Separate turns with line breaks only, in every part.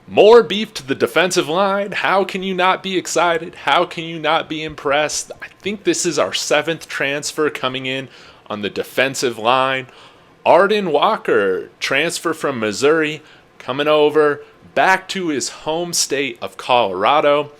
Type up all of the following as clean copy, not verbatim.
More beef to the defensive line. How can you not be excited? How can you not be impressed? I think this is our 7th transfer coming in on the defensive line. Arden Walker, transfer from Missouri, coming over back to his home state of Colorado.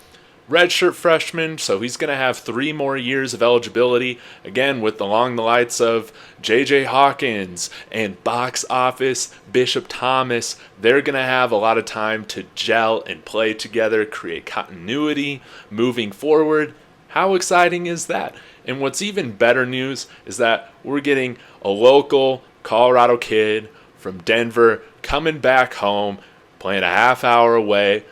Redshirt freshman, so he's going to have 3 more years of eligibility. Again, with along the lights of J.J. Hawkins and box office Bishop Thomas, they're going to have a lot of time to gel and play together, create continuity moving forward. How exciting is that? And what's even better news is that we're getting a local Colorado kid from Denver coming back home, playing a half hour away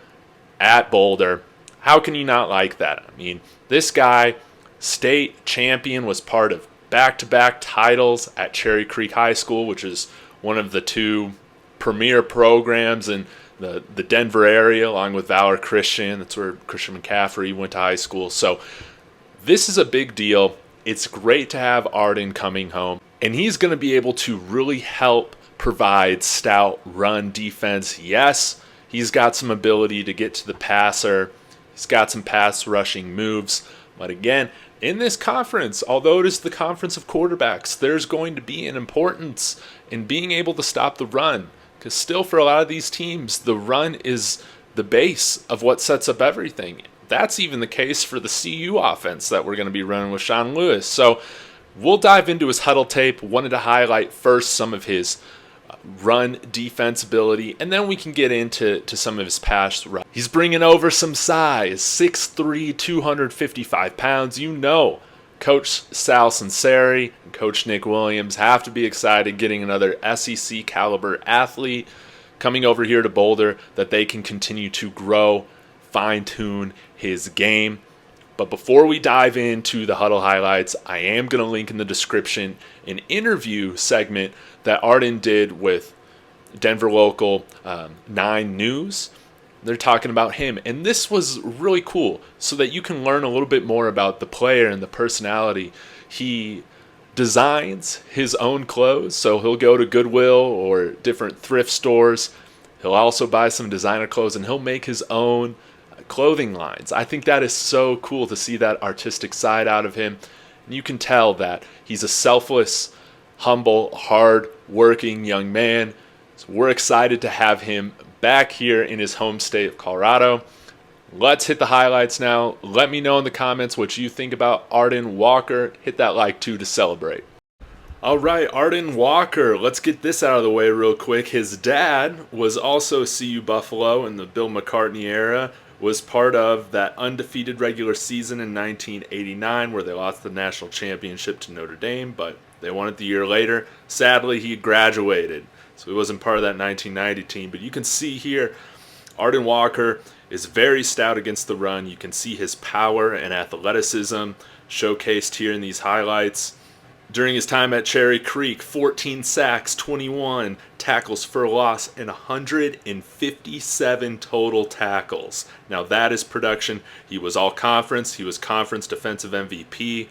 at Boulder. How can you not like that? I mean, this guy, state champion, was part of back-to-back titles at Cherry Creek High School, which is one of the 2 premier programs in the Denver area, along with Valor Christian. That's where Christian McCaffrey went to high school. So this is a big deal. It's great to have Arden coming home, and he's going to be able to really help provide stout run defense. Yes, he's got some ability to get to the passer. He's got some pass rushing moves. But again, in this conference, although it is the conference of quarterbacks, there's going to be an importance in being able to stop the run. Because still, for a lot of these teams, the run is the base of what sets up everything. That's even the case for the CU offense that we're going to be running with Sean Lewis. So we'll dive into his Hudl tape. Wanted to highlight first some of his run defense ability, and then we can get into some of his pass rush. He's bringing over some size, 6'3", 255 pounds. You know, Coach Sal Sunseri and Coach Nick Williams have to be excited getting another SEC caliber athlete coming over here to Boulder that they can continue to grow, fine-tune his game. But before we dive into the Hudl highlights, I am going to link in the description an interview segment that Arden did with Denver local 9 News. They're talking about him, and this was really cool so that you can learn a little bit more about the player and the personality. He designs his own clothes, so he'll go to Goodwill or different thrift stores. He'll also buy some designer clothes, and he'll make his own clothing lines. I think that is so cool to see that artistic side out of him. And you can tell that he's a selfless, humble, hard-working young man. So we're excited to have him back here in his home state of Colorado. Let's hit the highlights now. Let me know in the comments what you think about Arden Walker. Hit that like too to celebrate. All right, Arden Walker, let's get this out of the way real quick. His dad was also CU Buffalo in the Bill McCartney era, was part of that undefeated regular season in 1989 where they lost the national championship to Notre Dame, but they won it the year later. Sadly, he graduated, so he wasn't part of that 1990 team. But you can see here, Arden Walker is very stout against the run. You can see his power and athleticism showcased here in these highlights. During his time at Cherry Creek, 14 sacks, 21 tackles for loss, and 157 total tackles. Now that is production. He was all conference. He was conference defensive MVP.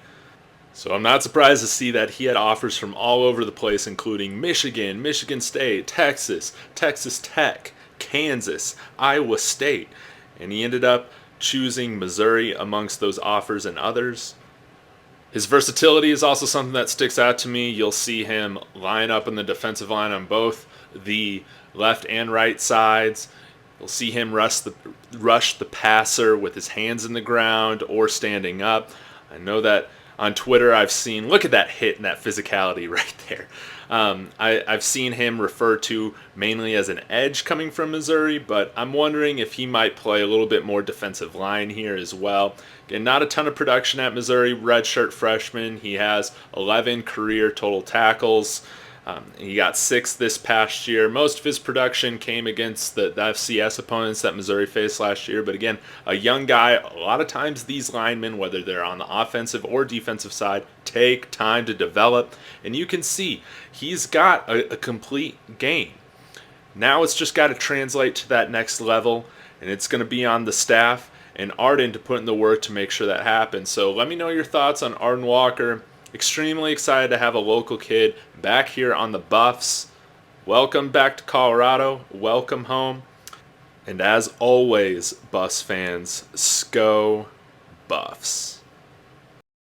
So I'm not surprised to see that he had offers from all over the place, including Michigan, Michigan State, Texas, Texas Tech, Kansas, Iowa State. And he ended up choosing Missouri amongst those offers and others. His versatility is also something that sticks out to me. You'll see him line up in the defensive line on both the left and right sides. You'll see him rush the passer with his hands in the ground or standing up. I know that on Twitter I've seen, look at that hit and that physicality right there. I've seen him referred to mainly as an edge coming from Missouri, but I'm wondering if he might play a little bit more defensive line here as well. Again, not a ton of production at Missouri, redshirt freshman. He has 11 career total tackles. He got 6 this past year. Most of his production came against the FCS opponents that Missouri faced last year. But again, a young guy, a lot of times these linemen, whether they're on the offensive or defensive side, take time to develop. And you can see he's got a complete game. Now it's just got to translate to that next level, and it's going to be on the staff and Arden to put in the work to make sure that happens. So let me know your thoughts on Arden Walker. Extremely excited to have a local kid back here on the Buffs. Welcome back to Colorado. Welcome home. And as always, Buffs fans, Sco Buffs.